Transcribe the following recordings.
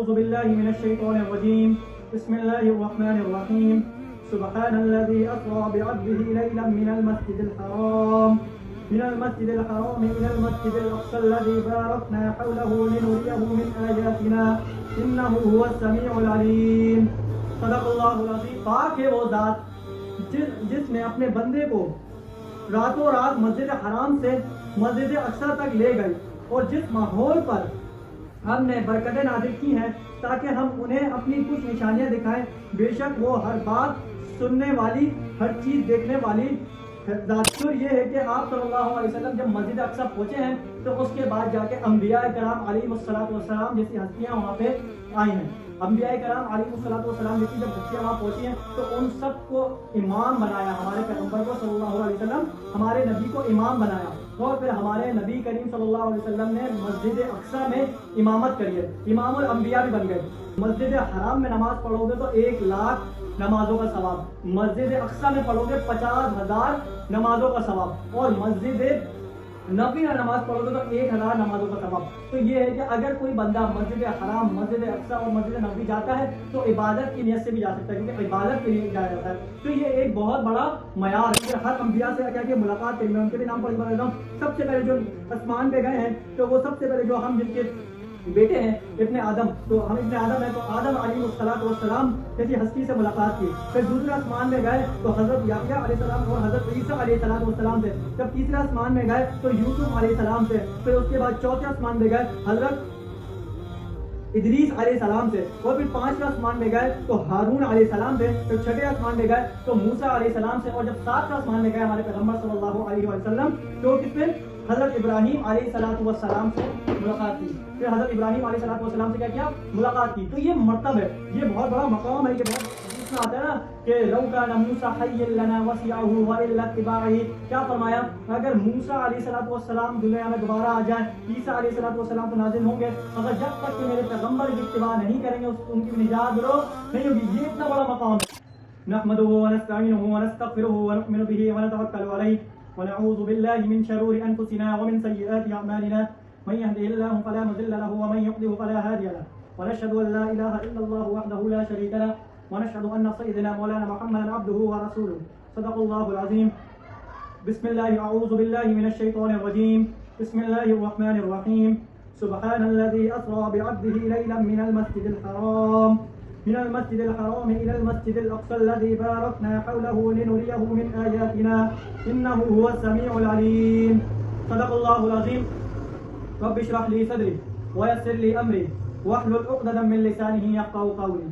أعوذ بالله من الشيطان الرجيم بسم الله الرحمن الرحيم سبحان الذي أسرى بعبده ليلا من المسجد الحرام إلى المسجد الأقصى الذي باركنا حوله لنريه من آياتنا إنه هو السميع العليم صدق اللہ العظیم۔ پاک ہے وہ ذات جس نے اپنے بندے کو راتوں رات مسجد حرام سے مسجد اقصی تک لے گئی، اور جس ماحول پر ہم نے برکتیں نازل کی ہیں تاکہ ہم انہیں اپنی کچھ نشانیاں دکھائیں، بے شک وہ ہر بات سننے والی، ہر چیز دیکھنے والی ذات۔ یہ ہے کہ آپ صلی اللہ علیہ وسلم جب مسجد اقصی پہنچے ہیں تو اس کے بعد جا کے انبیاء کرام علیہ السلام جیسی ہستیاں وہاں پہ آئی ہیں۔ انبیاء کرام علیہ السلام جیسی جب ہستیاں وہاں پہنچی ہیں تو ان سب کو امام بنایا، ہمارے پیغمبر کو صلی اللہ علیہ وسلم، ہمارے نبی کو امام بنایا، اور پھر ہمارے نبی کریم صلی اللہ علیہ وسلم نے مسجد اقصی میں امامت کری ہے، امام الانبیاء بھی بن گئے۔ مسجد حرام میں نماز پڑھو گے تو 1,00,000 نمازوں کا ثواب، مسجد اقصی میں پڑھو گے 50,000 نمازوں کا ثواب، اور مسجد نبی میں نماز پڑھو گے تو 1,000 نمازوں کا ثواب۔ تو یہ ہے کہ اگر کوئی بندہ مسجد حرام، مسجد اقصی اور مسجد نبی جاتا ہے تو عبادت کی نیت سے بھی جا سکتا ہے، کیونکہ عبادت کے لیے جایا جاتا ہے۔ تو یہ ایک بہت بڑا معیار ہے کہ ہر انبیاء سے کیا کہ ملاقات کریں۔ میں ان کے بھی نام پر بتا دیتا ہوں۔ سب سے پہلے جو آسمان پہ گئے ہیں تو وہ سب سے پہلے جو ہم جن کے بیٹے ہیں ابن آدم، تو ہم ابن آدم ہیں تو آدم علیہ السلام جیسی ہستی سے ملاقات کی۔ پھر دوسرے آسمان میں گئے تو حضرت یحییٰ علیہ السلام اور حضرت عیسیٰ علیہ السلام سے۔ جب تیسرے آسمان میں گئے تو یوسف علیہ السلام سے۔ پھر اس کے بعد چوتھے آسمان میں گئے حضرت ادریس علیہ السلام سے، اور پھر پانچویں آسمان میں گئے تو ہارون علیہ السلام سے۔ پھر چھٹے آسمان میں گئے تو موسیٰ علیہ السلام سے، اور جب ساتویں آسمان میں گئے ہمارے پیغمبر صلی اللہ علیہ وسلم تو کس میں حضرت ابراہیم علیہ السلام سے ملاقات کی۔ پھر حضرت ابراہیم علیہ السلام سے کیا ملاقات کی۔ تو یہ مرتبہ ہے، یہ بہت بڑا مقام ہے، یہ بہت آتا ہے نا کہ لو کان موسیٰ حیا لنا وسعه والا اتباعه۔ کیا فرمایا؟ اگر موسیٰ علیہ السلام دنیا میں دوبارہ آ جائیں، عیسیٰ علیہ السلام تو نازل ہوں گے، مگر جب تک کہ میرے پیغمبر کی اتباع نہیں کریں گے ان کی نجات نہیں ہوگی۔ یہ اتنا بڑا مقام ہے۔ نحمده ونستعینه ونستغفره ونؤمن به ونتوکل علیہ ونعوذ بالله من شرور انفسنا ومن سيئات اعمالنا من يهده الله فلا مضل له ومن يضلل فلا هادي له ونشهد ان لا اله الا الله وحده لا شريك له ونشهد ان سيدنا مولانا محمدا عبده ورسوله صدق الله العظيم بسم الله اعوذ بالله من الشيطان الرجيم بسم الله الرحمن الرحيم سبحان الذي اسرى بعبده ليلا من المسجد الحرام إلى المسجد الأقصى الذي باركنا حوله لنريه من آياتنا إنه هو السميع العليم صدق الله العظيم رب اشرح لي صدري ويسر لي أمري واحلل عقدة من لسانه يفقهوا قولي۔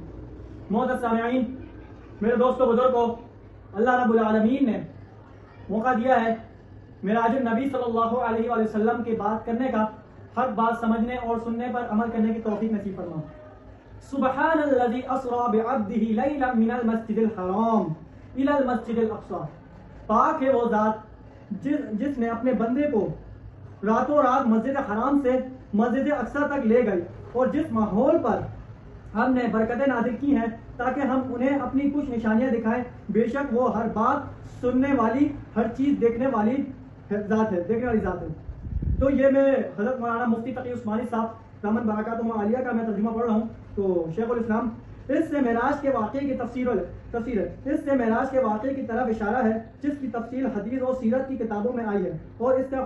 معزز سامعین، میرے دوستوں بزرگوں، اللہ رب العالمین نے موقع دیا ہے معراج النبی صلی اللہ علیہ وآلہ وسلم کی بات کرنے کا، ہر بات سمجھنے اور سننے پر عمل کرنے کی توفیق نصیب فرما۔ سبحان الذي اسرى بعبده ليلا من المسجد الحرام الى المسجد الاقصى۔ پاک ہے وہ ذات جس نے اپنے بندے کو راتوں رات مسجد حرام سے مسجد اقصی تک لے گئی، اور جس ماحول پر ہم نے برکتیں نازل کی ہیں تاکہ ہم انہیں اپنی کچھ نشانیاں دکھائیں، بے شک وہ ہر بات سننے والی، ہر چیز دیکھنے والی ذات ہے، دیکھنے والی ذات ہے۔ تو یہ میں حضرت مولانا مفتی تقی عثمانی صاحب دامن برکاتہم عالیہ کا میں ترجمہ پڑھ رہا ہوں۔ تو شیخ الاسلام اس سے معراج کے واقعے کی تفسیر ہے، اس سے معراج کے واقعے کی طرف اشارہ ہے جس کی تفصیل حدیث اور سیرت کی کتابوں میں آئی ہے، اور اس کا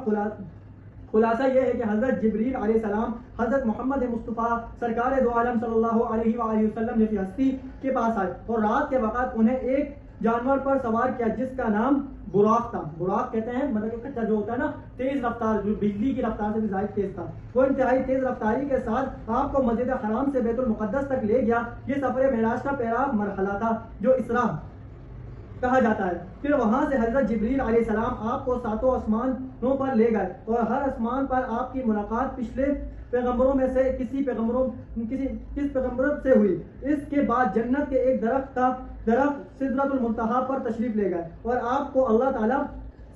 خلاصہ یہ ہے کہ حضرت جبریل علیہ السلام حضرت محمد مصطفیٰ سرکار دو عالم صلی اللہ علیہ وآلہ وسلم جیسی ہستی کے پاس آئے، اور رات کے وقت انہیں ایک جانور پر سوار کیا جس کا نام براق تھا۔ براق کہتے ہیں مطلب کہ کچا جو ہوتا ہے نا، تیز رفتار، جو بجلی کی رفتار سے بھی زائد تیز تھا، وہ انتہائی تیز رفتاری کے ساتھ آپ کو مسجد حرام سے بیت المقدس تک لے گیا۔ یہ سفر معراج کا پہلا مرحلہ تھا جو اسراء کہا جاتا ہے۔ پھر وہاں سے حضرت جبریل علیہ السلام آپ کو 7 آسمانوں پر لے گئے، اور ہر آسمان پر آپ کی ملاقات پچھلے پیغمبروں میں سے کس پیغمبر سے ہوئی۔ اس کے بعد جنت کے ایک درخت سدرۃ المنتہا پر تشریف لے گئے، اور آپ کو اللہ تعالیٰ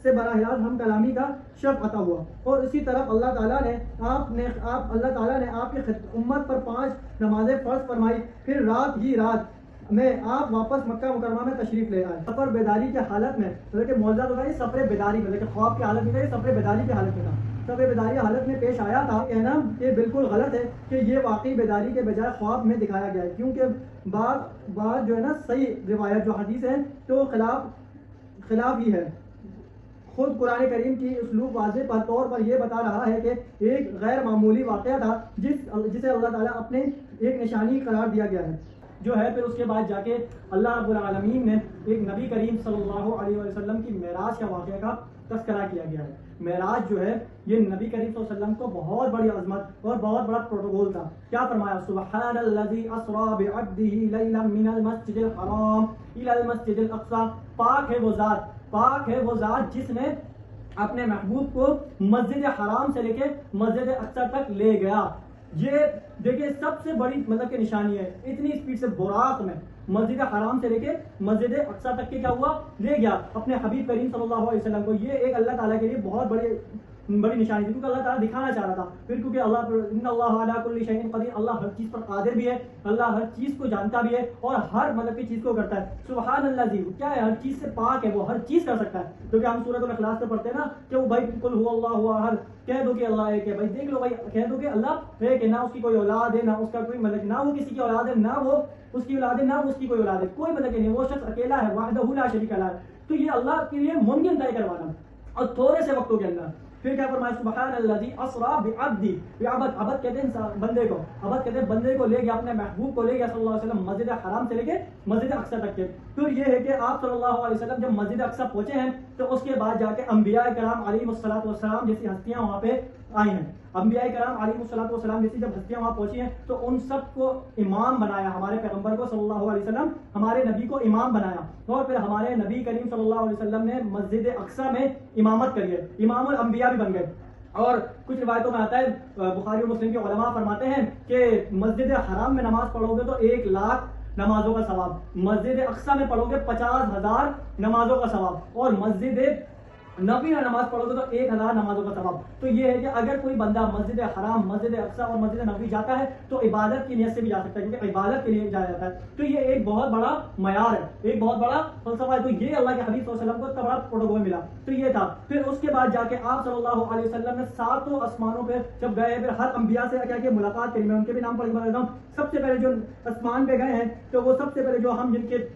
سے براہ راست ہم کلامی کا شرف عطا ہوا، اور اسی طرف اللہ تعالیٰ نے آپ کی امت پر 5 نمازیں فرض فرمائی۔ پھر رات میں آپ واپس مکہ مکرمہ میں تشریف لے آئے، سفر بیداری کی حالت میں، مطلب کہ معجزہ ہوتا ہے، سفر بیداری مطلب کہ خواب کی حالت میں تھا، یہ سفر بیداری کی حالت میں تھا۔ سب بیداری حالت میں پیش آیا تھا، کہنا یہ بالکل غلط ہے کہ یہ واقعی بیداری کے بجائے خواب میں دکھایا گیا ہے، کیونکہ بعض جو ہے نا صحیح روایت جو حدیث ہے تو خلاف ہی ہے۔ خود قرآن کریم کی اسلوب واضح طور پر یہ بتا رہا ہے کہ ایک غیر معمولی واقعہ تھا جسے اللہ تعالیٰ اپنے ایک نشانی قرار دیا گیا ہے جو ہے۔ پھر اس کے بعد جا کے اللہ رب العالمین نے ایک نبی کریم صلی اللہ علیہ وسلم کی معراج کا واقعہ کا تذکرہ کیا گیا ہے۔ معراج جو ہے یہ نبی کریم صلی اللہ علیہ وسلم کو بہت بڑی عظمت اور بہت بڑا پروٹوکول تھا۔ کیا فرمایا؟ سبحان الذی اسری بعبدہ لیلا من المسجد الحرام الی المسجد الاقصی، پاک ہے وہ ذات جس نے اپنے محبوب کو مسجد حرام سے لے کے مسجد اقصی تک لے گیا۔ یہ دیکھیں سب سے بڑی مطلب کہ نشانی ہے، اتنی اسپیڈ سے براق میں مسجد حرام سے لے کے مسجد اقصی تک کے کیا ہوا؟ لے گیا اپنے حبیب کریم صلی اللہ علیہ وسلم کو۔ یہ ایک اللہ تعالیٰ کے لیے بہت بڑی نشانی تھی، کیونکہ اللہ تعالیٰ دکھانا چاہ رہا تھا۔ پھر کیونکہ اللہ علی کل شیء قدیر، اللہ ہر چیز پر قادر بھی ہے، اللہ ہر چیز کو جانتا بھی ہے اور ہر مطلب کی چیز کو کرتا ہے۔ سبحان اللہ جی کیا ہے؟ ہر چیز سے پاک ہے، وہ ہر چیز کر سکتا ہے۔ کیونکہ ہم سورۃ الاخلاص میں پڑھتے ہیں نا کہ وہ بھائی قل هو اللہ احد، کہہ دو کہ اللہ ایک ہے۔ بھائی دیکھ لو بھائی، کہہ دو کہ اللہ ایک ہے، نہ اس کی کوئی اولاد ہے، نہ اس کا کوئی مطلب، نہ وہ کسی کی اولاد ہے، نہ وہ اس کی اولاد ہے، نہ اس کی کوئی اولاد ہے، کوئی مطلب نہیں، وہ شخص اکیلا ہے، وحدہ لا شریک لہ۔ تو یہ اللہ کے لیے ممکن طے کروانا اور تھوڑے سے وقتوں کے اندر۔ پھر کیا فرمایا؟ سبحان الذی اسری بعبدہ، عبد کہتے ہیں بندے کو، عبد کہتے ہیں بندے کو لے گیا، اپنے محبوب کو لے گیا صلی اللہ علیہ وسلم مسجد حرام سے لے کے مسجد اقصی تک کے۔ پھر یہ ہے کہ آپ صلی اللہ علیہ وسلم جب مسجد اقصی پہنچے ہیں تو اس کے بعد جا کے انبیاء کرام علیہ الصلوۃ والسلام جیسی ہستیاں وہاں پہ آئی ہیں۔ انبیاء کرام علیہ الصلوۃ والسلام جیسی جب ہستیاں وہاں پہنچی ہیں تو ان سب کو امام بنایا، ہمارے پیغمبر کو صلی اللہ علیہ وسلم، ہمارے نبی کو امام بنایا، اور پھر ہمارے نبی کریم صلی اللہ علیہ وسلم نے مسجد اقصی میں امامت کری ہے، امام الانبیاء بھی بن گئے۔ اور کچھ روایتوں میں آتا ہے، بخاری اور مسلم کے علماء فرماتے ہیں کہ مسجد حرام میں نماز پڑھو گے تو 1,00,000 نمازوں کا ثواب، مسجد اقصی میں پڑھو گے 50,000 نمازوں کا ثواب، اور مسجد نبی میں نماز پڑھو گے تو 1,000 نمازوں کا ثواب۔ تو یہ ہے کہ اگر کوئی بندہ مسجد حرام، مسجد اقصی اور مسجد نبوی جاتا ہے تو عبادت کی نیت سے بھی جا سکتا ہے، کیونکہ عبادت کے لیے جایا جاتا ہے۔ تو یہ ایک بہت بڑا معیار ہے، ایک بہت بڑا فلسفہ ہے۔ تو یہ اللہ کے حبیب صلی اللہ علیہ وسلم کو اتنا بڑا پروٹوکول ملا، تو یہ تھا۔ پھر اس کے بعد جا کے آپ صلی اللہ علیہ وسلم نے 7 آسمانوں پہ جب گئے، پھر ہر انبیاء سے کیا کہ ملاقات کری۔ میں ان کے بھی نام پڑھ کے بتا دیتا ہوں۔ سب سے پہلے جو آسمان پہ گئے ہیں تو وہ سب سے پہلے جو ہم جن کے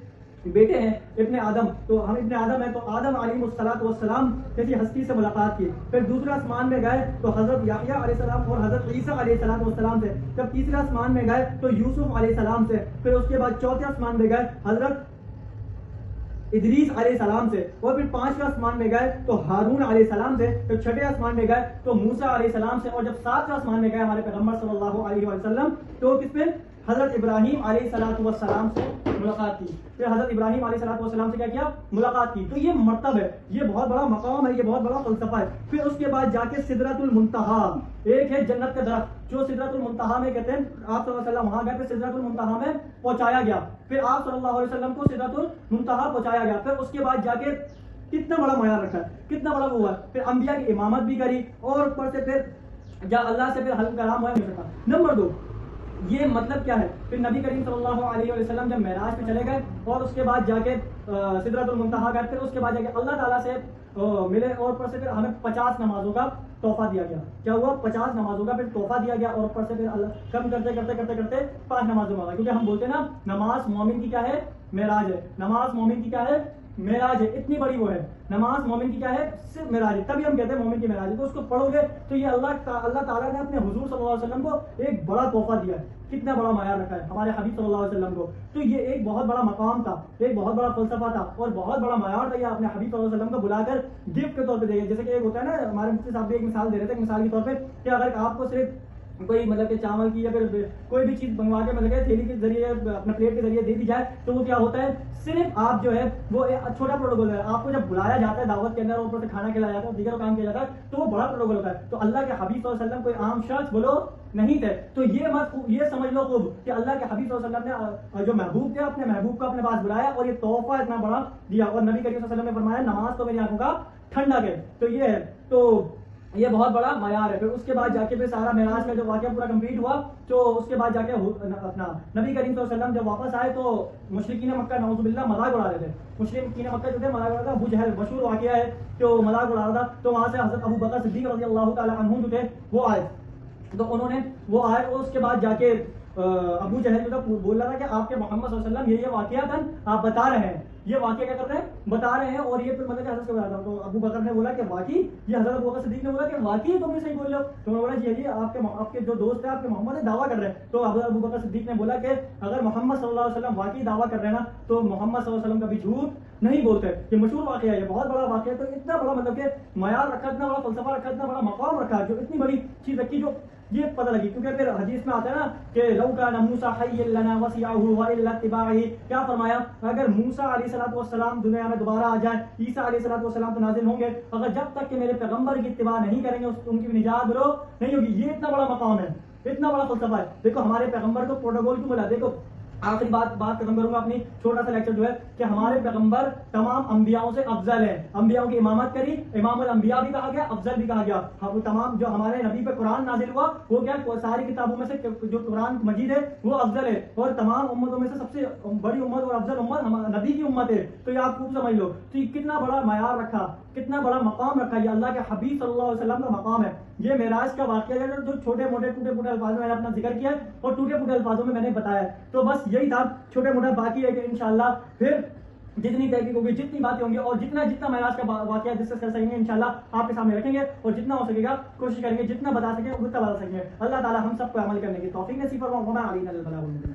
بیٹے ہیں ابن آدم، تو ہم ابن آدم ہیں، تو آدم علیہ الصلوۃ والسلام جیسی ہستی سے ملاقات کی۔ پھر دوسرے آسمان میں گئے تو حضرت یحییٰ علیہ السلام اور حضرت عیسیٰ علیہ السلام سے۔ جب تیسرے آسمان میں گئے تو یوسف علیہ السلام سے۔ پھر اس کے بعد چوتھے آسمان میں گئے حضرت ادریس علیہ السلام سے، اور پھر 5ویں آسمان میں گئے تو ہارون علیہ السلام سے۔ پھر 6ویں آسمان میں گئے تو موسیٰ علیہ السلام سے، اور جب 7ویں آسمان میں گئے ہمارے پیغمبر صلی اللہ علیہ وسلم تو کس پہ؟ حضرت ابراہیم علیہ السلام سے ملاقات کی۔ پھر حضرت ابراہیم علیہ السلام سے کیا ملاقات کی۔ تو یہ مرتبہ ہے، یہ بہت بڑا مقام ہے، یہ بہت بڑا فلسفہ ہے۔ پھر اس کے بعد جا کے سدرۃ المنتہی، ایک ہے جنت کا درخت جو سدرۃ المنتہی میں کہتے ہیں، آپ صلی اللہ علیہ وسلم وہاں گئے، پھر سدرۃ المنتہی میں پہنچایا گیا، پھر آپ صلی اللہ علیہ وسلم کو سدرۃ المنتہی پہنچایا گیا۔ پھر اس کے بعد جا کے کتنا بڑا معیار رکھا ہے، کتنا بڑا وہ ہے۔ پھر انبیاء کی امامت بھی کری، اور اوپر سے پھر جا اللہ سے پھر حلق کلام ہوا۔ نمبر 2 یہ مطلب کیا ہے؟ پھر نبی کریم صلی اللہ علیہ وسلم جب معراج پہ چلے گئے اور اس کے بعد جا کے سدرۃ المنتہی گئے، پھر اس کے بعد جا کے اللہ تعالیٰ سے ملے، اور اوپر سے پھر ہمیں 50 نمازوں کا تحفہ دیا گیا۔ کیا ہوا؟ 50 نمازوں کا پھر تحفہ دیا گیا، اور اوپر سے پھر اللہ کم کرتے کرتے کرتے کرتے 5 نمازوں کا، کیونکہ ہم بولتے ہیں نا نماز مومن کی کیا ہے؟ معراج ہے۔ نماز مومن کی کیا ہے؟ معراج ہے، اتنی بڑی وہ ہے نماز مومن کی کیا ہے؟ صرف معراج ہے، تبھی ہم کہتے ہیں مومن کی معراج ہے۔ تو اس کو پڑھو گے تو یہ اللہ تعالیٰ نے اپنے حضور صلی اللہ علیہ وسلم کو ایک بڑا تحفہ دیا ہے، کتنا بڑا معیار رکھا ہے ہمارے حبیب صلی اللہ علیہ وسلم کو۔ تو یہ ایک بہت بڑا مقام تھا، ایک بہت بڑا فلسفہ تھا، اور بہت بڑا معیار تھا۔ یہ اپنے حبیب صلی اللہ علیہ وسلم کو بلا کر گفٹ کے طور پہ دے گئے۔ جیسے کہ ایک ہوتا ہے نا، ہمارے مفتی صاحب بھی ایک مثال دے رہے تھے، مثال کے طور پہ کہ اگر آپ کو صرف کوئی مطلب کہ چاول کی یا پھر کوئی بھی چیز منگوا کے مطلب کہ تھیلی کے ذریعے اپنے پلیٹ کے ذریعے دے دی جائے تو وہ کیا ہوتا ہے؟ صرف آپ جو ہے وہ چھوٹا پروٹوکول ہے۔ آپ کو جب بلایا جاتا ہے دعوت کے اندر، اوپر سے کھانا کھلایا جاتا ہے، دیگر کام کیا جاتا ہے، تو وہ بڑا پروٹوکول ہوتا ہے۔ تو اللہ کے حبیب صلی اللہ علیہ وسلم کوئی عام شخص بولو نہیں تھے۔ تو یہ سمجھ لو خوب کہ اللہ کے حبیب صلی اللہ علیہ وسلم نے جو محبوب تھے اپنے محبوب کو اپنے پاس بلایا اور یہ تحفہ اتنا بڑا دیا، اور نبی کریم صلی اللہ علیہ وسلم نے فرمایا نماز تو میری آنکھوں کا ٹھنڈک ہے۔ تو یہ ہے۔ تو یہ بہت بڑا معیار ہے. پھر اس کے بعد جا کے پھر سارا معراج کا جو واقعہ پورا کمپلیٹ ہوا تو اس کے بعد جا کے اپنا نبی کریم صلی اللہ علیہ وسلم جب واپس آئے تو مشرکین مکہ نعوذ باللہ مذاق اڑا رہے تھے. مشرکین مکہ جو تھے مذاق اڑا رہا تھا. ابو جہل مشہور واقعہ ہے کہ وہ مذاق اڑا رہا تھا. تو وہاں سے حضرت ابو بکر صدیق رضی اللہ تعالیٰ عنہ جو تھے وہ آئے. تو انہوں نے وہ آئے اور اس کے بعد جا کے ابو جہل جو تھا بول رہا تھا کہ آپ کے محمد صلی اللہ علیہ وسلم یہ واقعہ تھا آپ بتا رہے ہیں, یہ واقعہ کیا کر رہے ہیں بتا رہے ہیں, اور یہ پھر مطلب کہ حضرت سے بتا رہا. تو ابو بکر نے بولا کہ واقعی, یہ حضرت ابو بکر صدیق نے بولا کہ واقعی تم نے صحیح بول رہے ہو. تو انہوں نے بولا جی آپ کے جو دوست ہیں آپ کے محمد دعویٰ کر رہے ہیں. تو حضرت ابو بکر صدیق نے بولا کہ اگر محمد صلی اللہ علیہ وسلم واقعی دعویٰ کر رہے ہیں نا تو محمد صلی اللہ علیہ وسلم کبھی جھوٹ نہیں بولتے. یہ مشہور واقعہ ہے, یہ بہت بڑا واقعہ ہے. تو اتنا بڑا مطلب کہ معیار رکھا, اتنا بڑا فلسفہ رکھا, اتنا بڑا مقام رکھا, جو اتنی بڑی چیز رکھی جو یہ پتہ لگی. کیونکہ پھر حدیث میں آتا ہے نا کہ لو کان موسیٰ حیا لنا وسعه والا اتباعه, کیا فرمایا اگر موسیٰ علیہ السلام دنیا میں دوبارہ آ جائیں, عیسیٰ علیہ السلام تو نازل ہوں گے, اگر جب تک کہ میرے پیغمبر کی اتباع نہیں کریں گے ان کی بھی نجات برو نہیں ہوگی. یہ اتنا بڑا مقام ہے, اتنا بڑا فلسفہ ہے. دیکھو ہمارے پیغمبر کو پروٹوکول کیوں ملا. دیکھو آخری بات ختم کروں گا اپنی چھوٹا سا لیکچر جو ہے کہ ہمارے پیغمبر تمام انبیاءوں سے افضل ہیں. انبیاءوں کی امامت کری, امام الانبیاء بھی کہا گیا, افضل بھی کہا گیا. وہ تمام جو ہمارے نبی پہ قرآن نازل ہوا وہ کیا ساری کتابوں میں سے جو قرآن مجید ہے وہ افضل ہے, اور تمام امتوں میں سے سب سے بڑی امت اور افضل امت نبی کی امت ہے. تو یہ آپ خوب سمجھ لو. تو یہ کتنا بڑا معیار رکھا, کتنا بڑا مقام رکھا, یہ اللہ کے حبیب صلی اللہ علیہ وسلم کا مقام ہے. یہ معراج کا واقعہ ہے جو چھوٹے موٹے ٹوٹے پھوٹے الفاظ میں میں نے اپنا ذکر کیا ہے اور ٹوٹے پھوٹے الفاظوں میں میں نے بتایا. تو بس یہی تھا چھوٹے موٹا. باقی ہے کہ انشاءاللہ پھر جتنی تحقیق ہوگی, جتنی باتیں ہوں گی اور جتنا معراج کا واقعہ ڈسکس کر سکیں گے انشاءاللہ آپ کے سامنے رکھیں گے, اور جتنا ہو سکے گا کوشش کریں گے جتنا بتا سکیں اتنا بتا سکیں گے. اللہ تعالی ہم سب کو عمل کرنے کی توفیق نصیب فرمائے. وما علینا الا البلاغ المبین.